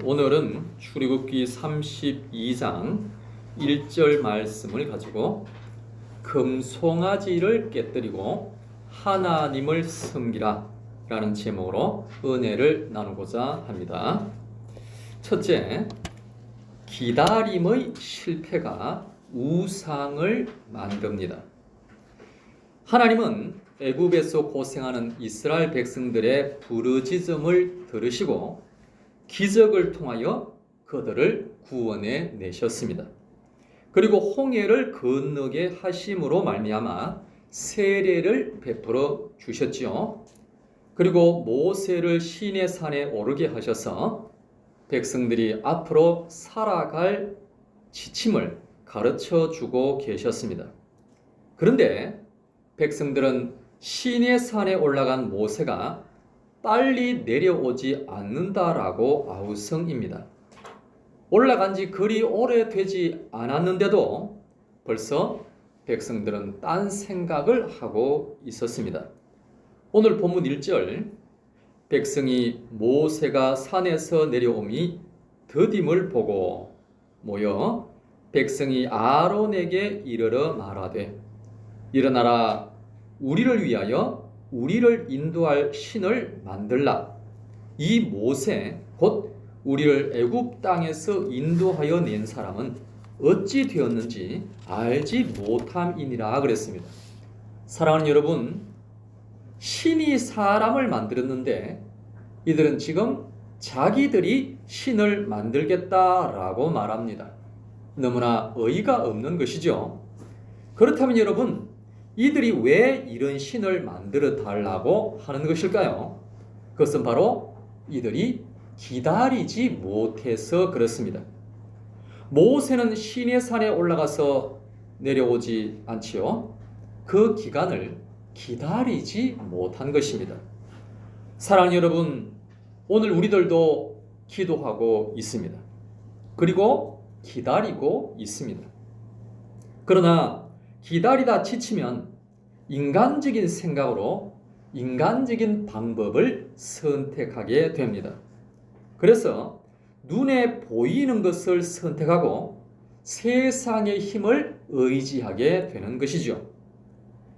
오늘은 출애굽기 32장 1절 말씀을 가지고 금송아지를 깨뜨리고 하나님을 섬기라 라는 제목으로 은혜를 나누고자 합니다. 첫째, 기다림의 실패가 우상을 만듭니다. 하나님은 애굽에서 고생하는 이스라엘 백성들의 부르짖음을 들으시고 기적을 통하여 그들을 구원해 내셨습니다. 그리고 홍해를 건너게 하심으로 말미암아 세례를 베풀어 주셨지요. 그리고 모세를 시내 산에 오르게 하셔서 백성들이 앞으로 살아갈 지침을 가르쳐 주고 계셨습니다. 그런데 백성들은 시내 산에 올라간 모세가 빨리 내려오지 않는다라고 아우성입니다. 올라간 지 그리 오래되지 않았는데도 벌써 백성들은 딴 생각을 하고 있었습니다. 오늘 본문 1절, 백성이 모세가 산에서 내려옴이 더딤을 보고 모여 백성이 아론에게 이르러 말하되 일어나라, 우리를 위하여 우리를 인도할 신을 만들라. 이 모세 곧 우리를 애굽 땅에서 인도하여 낸 사람은 어찌 되었는지 알지 못함이니라 그랬습니다. 사랑하는 여러분, 신이 사람을 만들었는데 이들은 지금 자기들이 신을 만들겠다라고 말합니다. 너무나 어이가 없는 것이죠. 그렇다면 여러분, 이들이 왜 이런 신을 만들어 달라고 하는 것일까요? 그것은 바로 이들이 기다리지 못해서 그렇습니다. 모세는 시내산에 올라가서 내려오지 않지요. 그 기간을 기다리지 못한 것입니다. 사랑하는 여러분, 오늘 우리들도 기도하고 있습니다. 그리고 기다리고 있습니다. 그러나 기다리다 지치면 인간적인 생각으로 인간적인 방법을 선택하게 됩니다. 그래서 눈에 보이는 것을 선택하고 세상의 힘을 의지하게 되는 것이죠.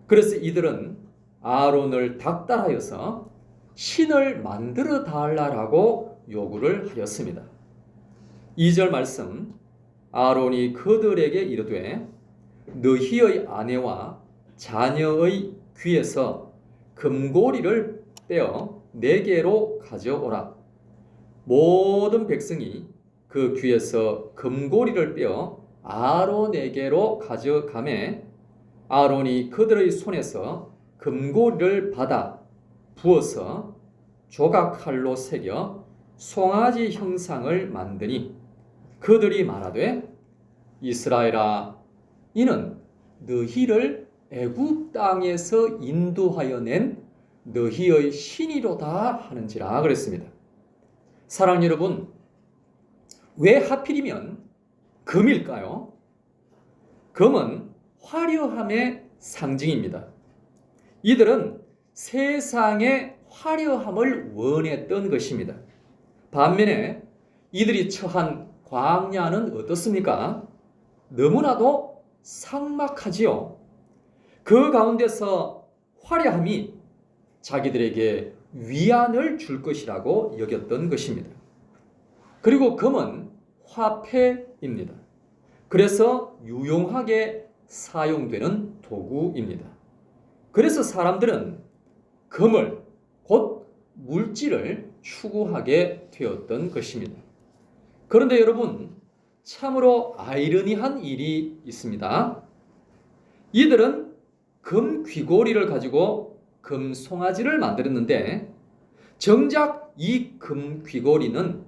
그래서 이들은 아론을 닥달하여서 신을 만들어 달라고 요구를 하였습니다. 2절 말씀, 아론이 그들에게 이르되 너희의 아내와 자녀의 귀에서 금고리를 떼어 내게로 가져오라. 모든 백성이 그 귀에서 금고리를 빼어 아론에게로 가져가매 아론이 그들의 손에서 금고리를 받아 부어서 조각칼로 새겨 송아지 형상을 만드니 그들이 말하되 이스라엘아, 이는 너희를 애굽 땅에서 인도하여 낸 너희의 신이로다 하는지라 그랬습니다. 사랑하는 여러분, 왜 하필이면 금일까요? 금은 화려함의 상징입니다. 이들은 세상의 화려함을 원했던 것입니다. 반면에 이들이 처한 광야는 어떻습니까? 너무나도 삭막하지요. 그 가운데서 화려함이 자기들에게 위안을 줄 것이라고 여겼던 것입니다. 그리고 금은 화폐입니다. 그래서 유용하게 사용되는 도구입니다. 그래서 사람들은 금을, 곧 물질을 추구하게 되었던 것입니다. 그런데 여러분, 참으로 아이러니한 일이 있습니다. 이들은 금 귀고리를 가지고 금 송아지를 만들었는데 정작 이 금 귀고리는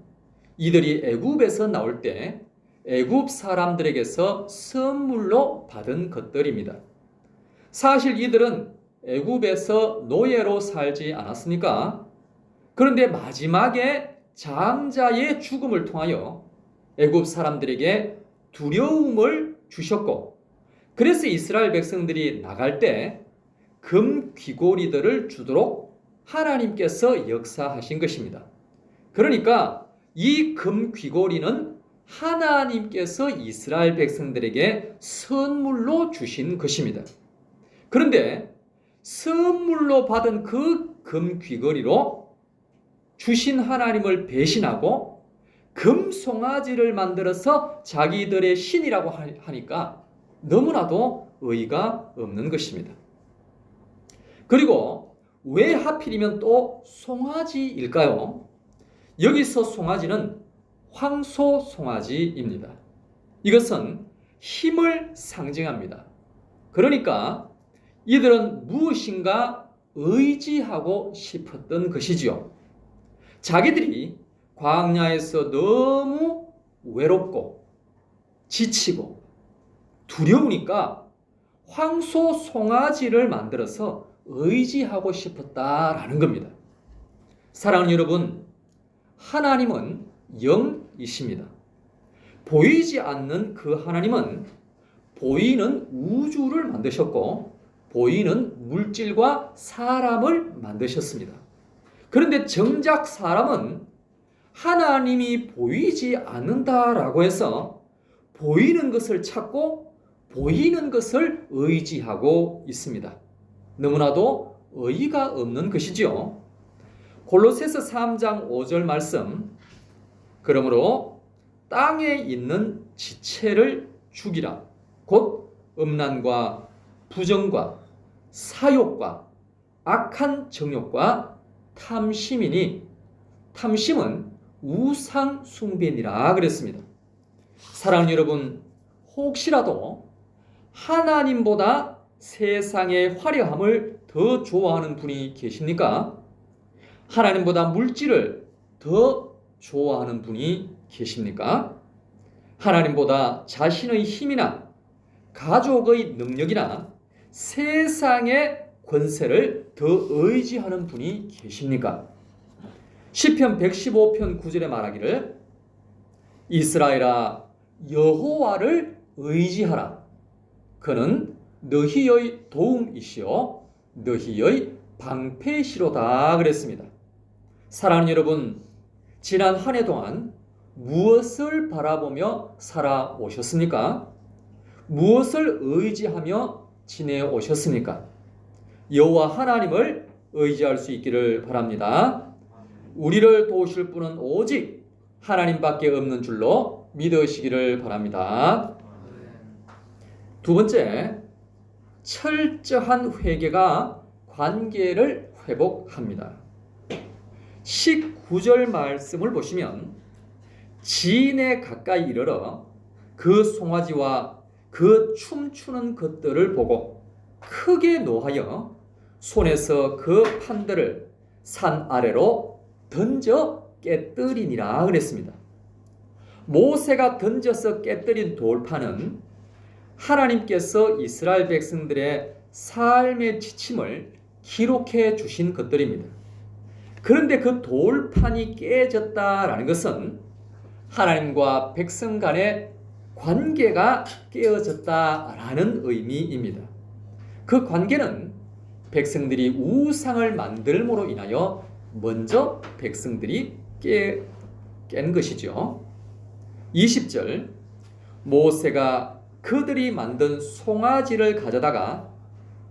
이들이 애굽에서 나올 때 애굽 사람들에게서 선물로 받은 것들입니다. 사실 이들은 애굽에서 노예로 살지 않았습니까? 그런데 마지막에 장자의 죽음을 통하여 애굽 사람들에게 두려움을 주셨고, 그래서 이스라엘 백성들이 나갈 때 금 귀고리들을 주도록 하나님께서 역사하신 것입니다. 그러니까 이 금 귀고리는 하나님께서 이스라엘 백성들에게 선물로 주신 것입니다. 그런데 선물로 받은 그 금 귀걸이로 주신 하나님을 배신하고 금 송아지를 만들어서 자기들의 신이라고 하니까 너무나도 의의가 없는 것입니다. 그리고 왜 하필이면 또 송아지일까요? 여기서 송아지는 황소 송아지입니다. 이것은 힘을 상징합니다. 그러니까 이들은 무엇인가 의지하고 싶었던 것이지요. 자기들이 광야에서 너무 외롭고 지치고 두려우니까 황소 송아지를 만들어서 의지하고 싶었다라는 겁니다. 사랑하는 여러분, 하나님은 영이십니다. 보이지 않는 그 하나님은 보이는 우주를 만드셨고 보이는 물질과 사람을 만드셨습니다. 그런데 정작 사람은 하나님이 보이지 않는다라고 해서 보이는 것을 찾고 보이는 것을 의지하고 있습니다. 너무나도 의의가 없는 것이지요. 골로새서 3장 5절 말씀, 그러므로 땅에 있는 지체를 죽이라. 곧 음란과 부정과 사욕과 악한 정욕과 탐심이니 탐심은 우상 숭배니라 그랬습니다. 사랑하는 여러분, 혹시라도 하나님보다 세상의 화려함을 더 좋아하는 분이 계십니까? 하나님보다 물질을 더 좋아하는 분이 계십니까? 하나님보다 자신의 힘이나 가족의 능력이나 세상의 권세를 더 의지하는 분이 계십니까? 시편 115편 9절에 말하기를 이스라엘아 여호와를 의지하라. 그는 너희의 도움이시요 너희의 방패시로다 그랬습니다. 사랑하는 여러분, 지난 한 해 동안 무엇을 바라보며 살아오셨습니까? 무엇을 의지하며 지내오셨습니까? 여호와 하나님을 의지할 수 있기를 바랍니다. 우리를 도우실 분은 오직 하나님밖에 없는 줄로 믿으시기를 바랍니다. 두 번째, 철저한 회개가 관계를 회복합니다. 19절 말씀을 보시면 지인에 가까이 이르러 그 송아지와 그 춤추는 것들을 보고 크게 노하여 손에서 그 판들을 산 아래로 던져 깨뜨리니라 그랬습니다. 모세가 던져서 깨뜨린 돌판은 하나님께서 이스라엘 백성들의 삶의 지침을 기록해 주신 것들입니다. 그런데 그 돌판이 깨졌다라는 것은 하나님과 백성 간의 관계가 깨어졌다라는 의미입니다. 그 관계는 백성들이 우상을 만들므로 인하여 먼저 백성들이 깬 것이죠. 20절, 모세가 그들이 만든 송아지를 가져다가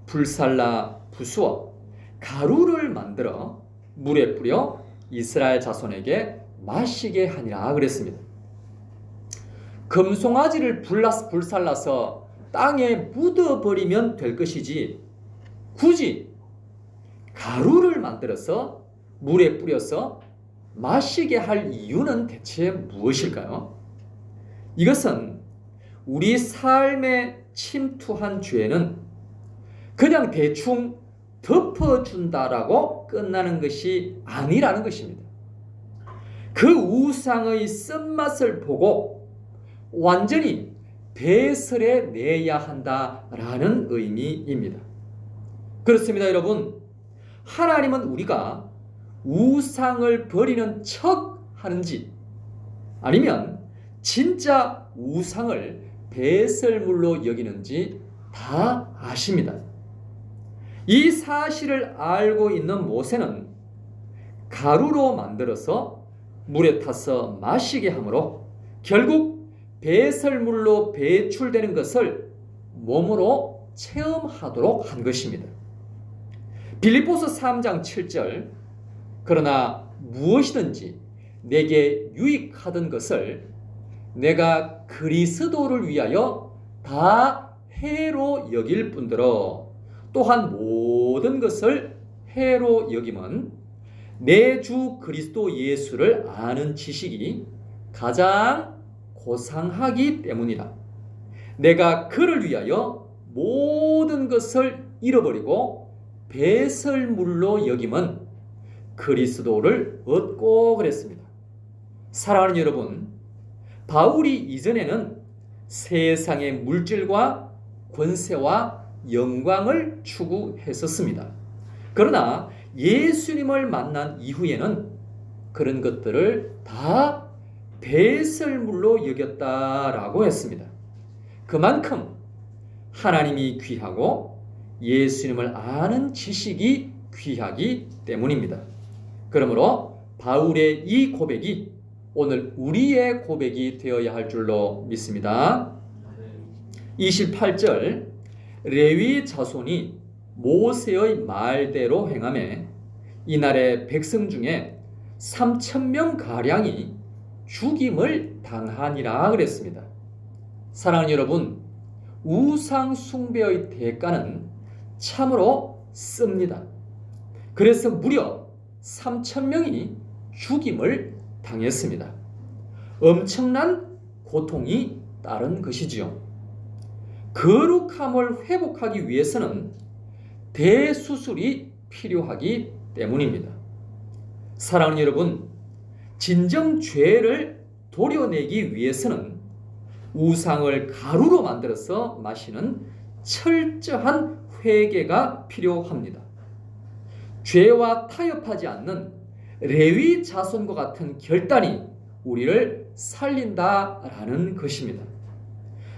불살라 부수어 가루를 만들어 물에 뿌려 이스라엘 자손에게 마시게 하니라 그랬습니다. 금송아지를 불살라서 땅에 묻어버리면 될 것이지 굳이 가루를 만들어서 물에 뿌려서 마시게 할 이유는 대체 무엇일까요? 이것은 우리 삶에 침투한 죄는 그냥 대충 덮어준다라고 끝나는 것이 아니라는 것입니다. 그 우상의 쓴맛을 보고 완전히 배설해 내야 한다라는 의미입니다. 그렇습니다, 여러분. 하나님은 우리가 우상을 버리는 척 하는지 아니면 진짜 우상을 배설물로 여기는지 다 아십니다. 이 사실을 알고 있는 모세는 가루로 만들어서 물에 타서 마시게 하므로 결국 배설물로 배출되는 것을 몸으로 체험하도록 한 것입니다. 빌립보서 3장 7절 그러나 무엇이든지 내게 유익하던 것을 내가 그리스도를 위하여 다 해로 여길 뿐더러 또한 모든 것을 해로 여김은 내 주 그리스도 예수를 아는 지식이 가장 고상하기 때문이라. 내가 그를 위하여 모든 것을 잃어버리고 배설물로 여김은 그리스도를 얻고 그랬습니다. 사랑하는 여러분, 바울이 이전에는 세상의 물질과 권세와 영광을 추구했었습니다. 그러나 예수님을 만난 이후에는 그런 것들을 다 배설물로 여겼다라고 했습니다. 그만큼 하나님이 귀하고 예수님을 아는 지식이 귀하기 때문입니다. 그러므로 바울의 이 고백이 오늘 우리의 고백이 되어야 할 줄로 믿습니다. 28절 레위 자손이 모세의 말대로 행하매 이날의 백성 중에 3,000명 가량이 죽임을 당하니라 그랬습니다. 사랑하는 여러분, 우상 숭배의 대가는 참으로 씁니다. 그래서 무려 3,000명이 죽임을 당했습니다. 엄청난 고통이 따른 것이지요. 거룩함을 회복하기 위해서는 대수술이 필요하기 때문입니다. 사랑하는 여러분, 진정 죄를 도려내기 위해서는 우상을 가루로 만들어서 마시는 철저한 회개가 필요합니다. 죄와 타협하지 않는 레위 자손과 같은 결단이 우리를 살린다라는 것입니다.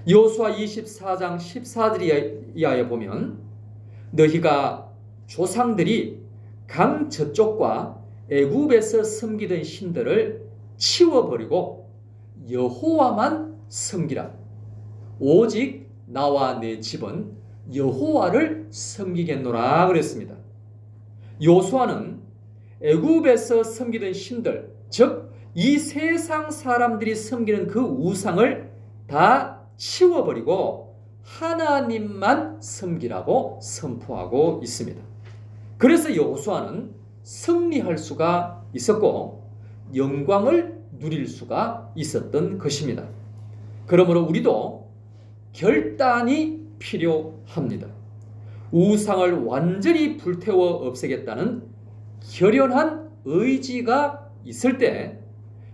여호수아 24장 14절 이하에 보면 너희가 조상들이 강 저쪽과 애굽에서 섬기던 신들을 치워버리고 여호와만 섬기라. 오직 나와 내 집은 여호와를 섬기겠노라 그랬습니다. 여호수아는 애굽에서 섬기던 신들, 즉 이 세상 사람들이 섬기는 그 우상을 다 치워버리고 하나님만 섬기라고 선포하고 있습니다. 그래서 여호수아는 승리할 수가 있었고 영광을 누릴 수가 있었던 것입니다. 그러므로 우리도 결단이 필요합니다. 우상을 완전히 불태워 없애겠다는 결연한 의지가 있을 때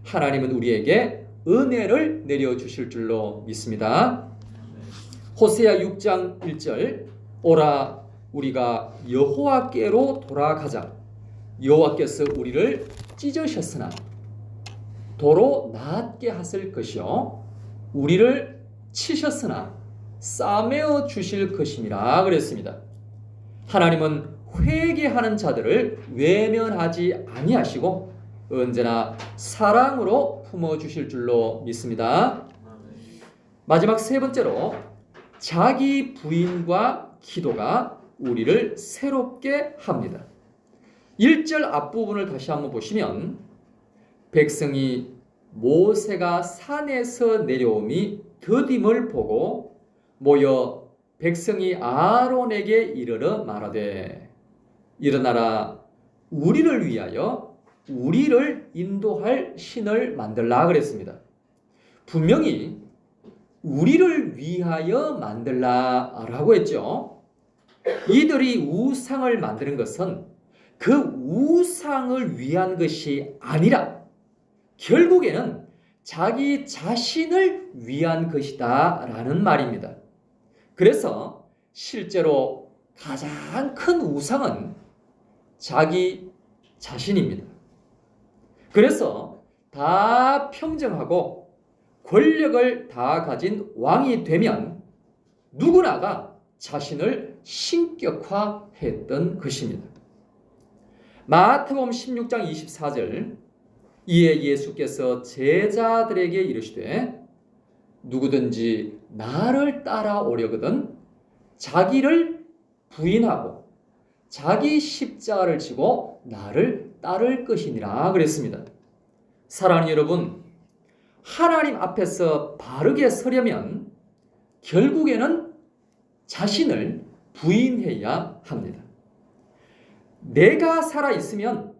하나님은 우리에게 은혜를 내려주실 줄로 믿습니다. 호세아 6장 1절 오라 우리가 여호와께로 돌아가자. 여호와께서 우리를 찢으셨으나 도로 낫게 하실 것이요 우리를 치셨으나 싸매어 주실 것임이라 그랬습니다. 하나님은 회개하는 자들을 외면하지 아니하시고 언제나 사랑으로 품어주실 줄로 믿습니다. 마지막 세 번째로 자기 부인과 기도가 우리를 새롭게 합니다. 1절 앞부분을 다시 한번 보시면 백성이 모세가 산에서 내려옴이 더딤을 보고 모여 백성이 아론에게 이르러 말하되 일어나라 우리를 위하여 우리를 인도할 신을 만들라 그랬습니다. 분명히 우리를 위하여 만들라라고 했죠. 이들이 우상을 만드는 것은 그 우상을 위한 것이 아니라 결국에는 자기 자신을 위한 것이다 라는 말입니다. 그래서 실제로 가장 큰 우상은 자기 자신입니다. 그래서 다 평정하고 권력을 다 가진 왕이 되면 누구나가 자신을 신격화했던 것입니다. 마태복음 16장 24절 이에 예수께서 제자들에게 이르시되 누구든지 나를 따라오려거든 자기를 부인하고 자기 십자가를 지고 나를 따를 것이니라 그랬습니다. 사랑하는 여러분, 하나님 앞에서 바르게 서려면 결국에는 자신을 부인해야 합니다. 내가 살아있으면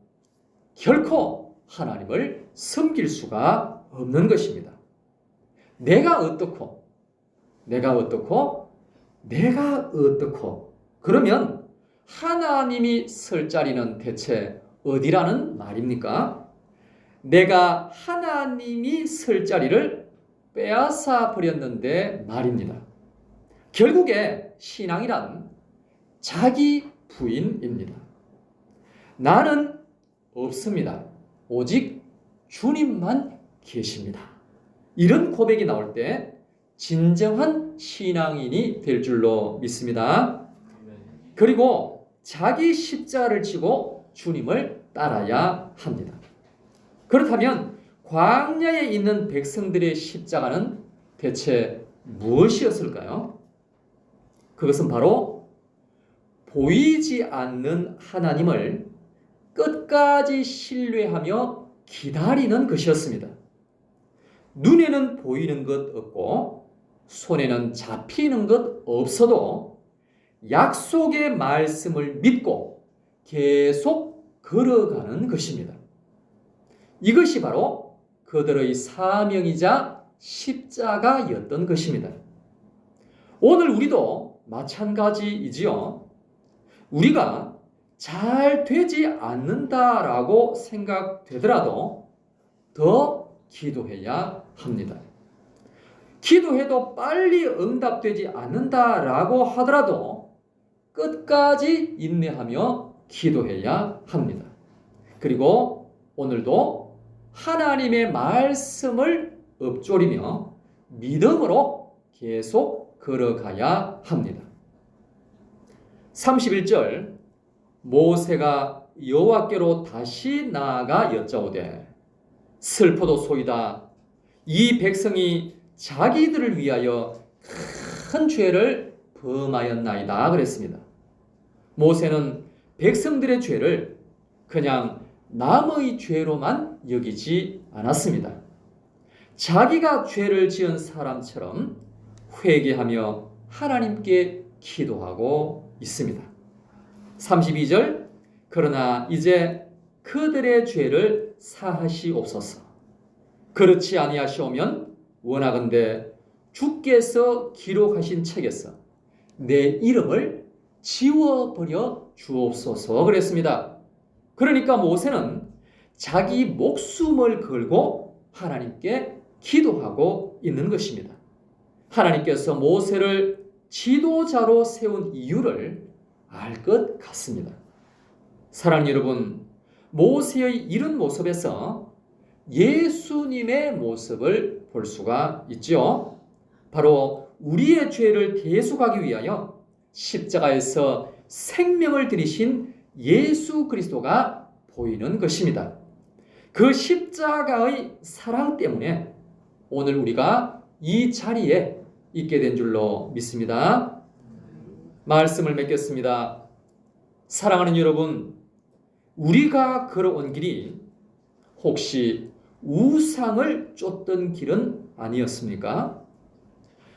결코 하나님을 섬길 수가 없는 것입니다. 내가 어떻고 그러면 하나님이 설 자리는 대체 어디라는 말입니까? 내가 하나님이 설 자리를 빼앗아 버렸는데 말입니다. 결국에 신앙이란 자기 부인입니다. 나는 없습니다. 오직 주님만 계십니다. 이런 고백이 나올 때 진정한 신앙인이 될 줄로 믿습니다. 그리고 자기 십자가를 지고 주님을 따라야 합니다. 그렇다면 광야에 있는 백성들의 십자가는 대체 무엇이었을까요? 그것은 바로 보이지 않는 하나님을 끝까지 신뢰하며 기다리는 것이었습니다. 눈에는 보이는 것 없고 손에는 잡히는 것 없어도 약속의 말씀을 믿고 계속 걸어가는 것입니다. 이것이 바로 그들의 사명이자 십자가였던 것입니다. 오늘 우리도 마찬가지이지요. 우리가 잘 되지 않는다라고 생각되더라도 더 기도해야 합니다. 기도해도 빨리 응답되지 않는다라고 하더라도 끝까지 인내하며 기도해야 합니다. 그리고 오늘도 하나님의 말씀을 읊조리며 믿음으로 계속 걸어가야 합니다. 31절 모세가 여호와께로 다시 나아가 여짜오되 슬퍼도소이다. 이 백성이 자기들을 위하여 큰 죄를 범하였나이다 그랬습니다. 모세는 백성들의 죄를 그냥 남의 죄로만 여기지 않았습니다. 자기가 죄를 지은 사람처럼 회개하며 하나님께 기도하고 있습니다. 32절 그러나 이제 그들의 죄를 사하시옵소서. 그렇지 아니하시오면 원하건대 주께서 기록하신 책에서 내 이름을 지워버려 주옵소서 그랬습니다. 그러니까 모세는 자기 목숨을 걸고 하나님께 기도하고 있는 것입니다. 하나님께서 모세를 지도자로 세운 이유를 알 것 같습니다. 사랑하는 여러분, 모세의 이런 모습에서 예수님의 모습을 볼 수가 있죠. 바로 우리의 죄를 대속하기 위하여 십자가에서 생명을 들이신 예수 그리스도가 보이는 것입니다. 그 십자가의 사랑 때문에 오늘 우리가 이 자리에 있게 된 줄로 믿습니다. 말씀을 맺겠습니다. 사랑하는 여러분, 우리가 걸어온 길이 혹시 우상을 쫓던 길은 아니었습니까?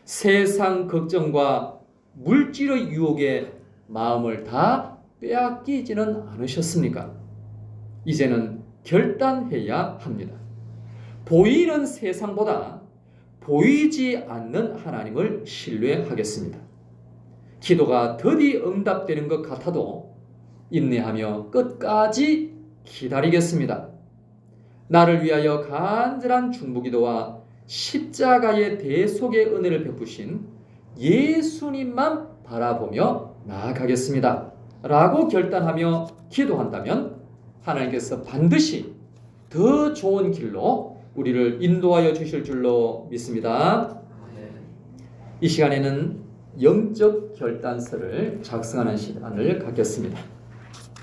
세상 걱정과 물질의 유혹에 마음을 다 빼앗기지는 않으셨습니까? 이제는 결단해야 합니다. 보이는 세상보다 보이지 않는 하나님을 신뢰하겠습니다. 기도가 더디 응답되는 것 같아도 인내하며 끝까지 기다리겠습니다. 나를 위하여 간절한 중보기도와 십자가의 대속의 은혜를 베푸신 예수님만 바라보며 나아가겠습니다. 라고 결단하며 기도한다면 하나님께서 반드시 더 좋은 길로 우리를 인도하여 주실 줄로 믿습니다. 이 시간에는 영적 결단서를 작성하는 시간을 갖겠습니다.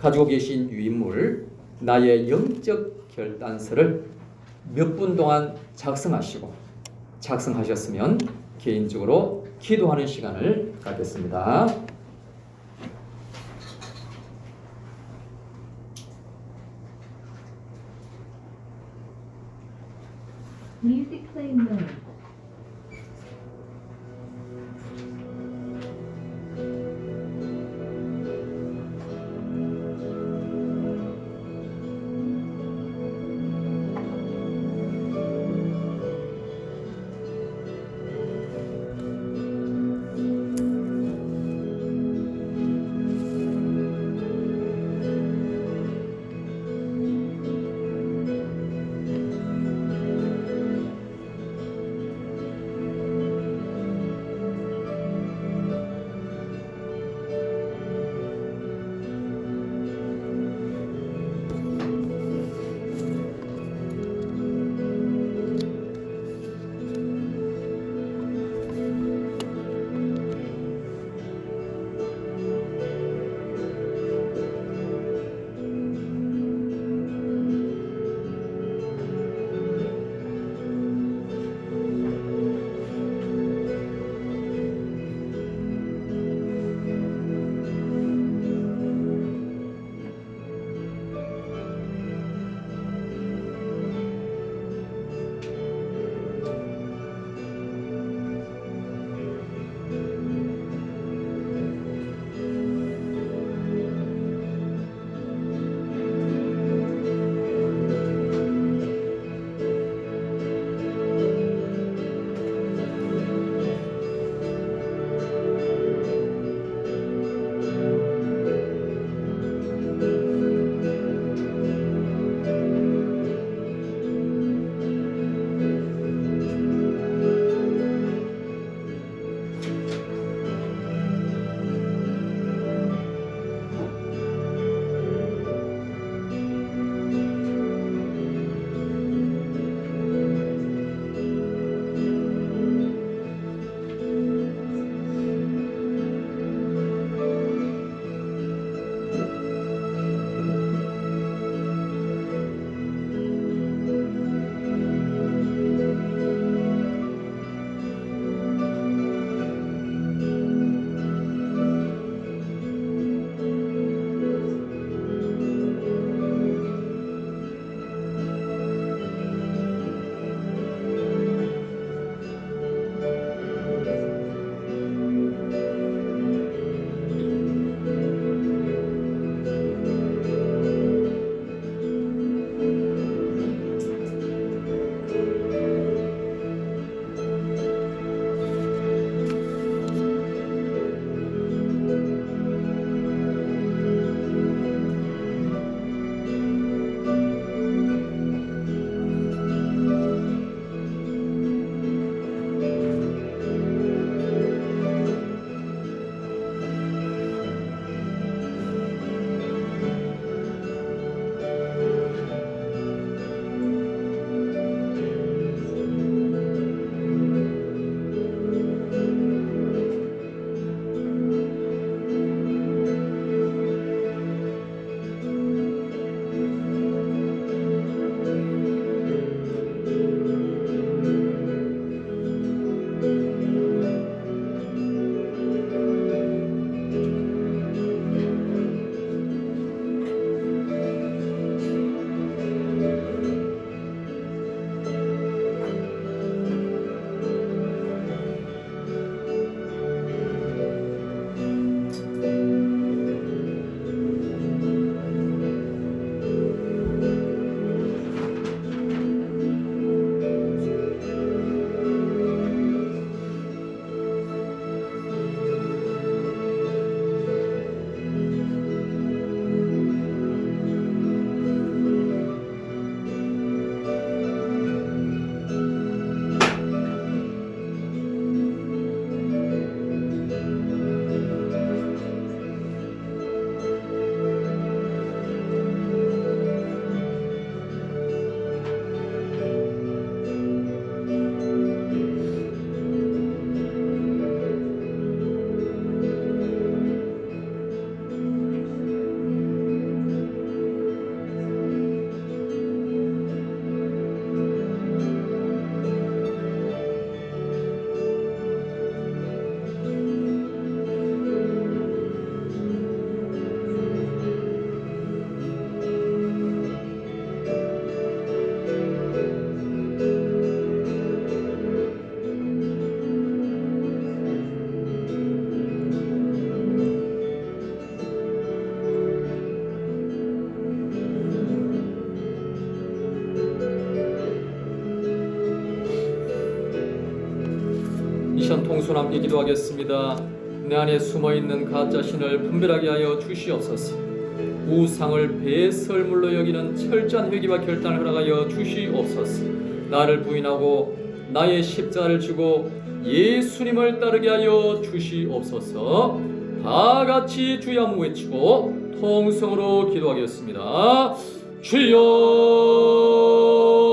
가지고 계신 유인물 나의 영적 결단서를 몇 분 동안 작성하시고 작성하셨으면 개인적으로 기도하는 시간을 갖겠습니다. Music play mode. 미션 통수함께 기도하겠습니다. 내 안에 숨어있는 가짜 신을 분별하게 하여 주시옵소서. 우상을 배설물로 여기는 철저한 회개와 결단을 허락하여 주시옵소서. 나를 부인하고 나의 십자가를 지고 예수님을 따르게 하여 주시옵소서. 다 같이 주여 한번 외치고 통성으로 기도하겠습니다. 주여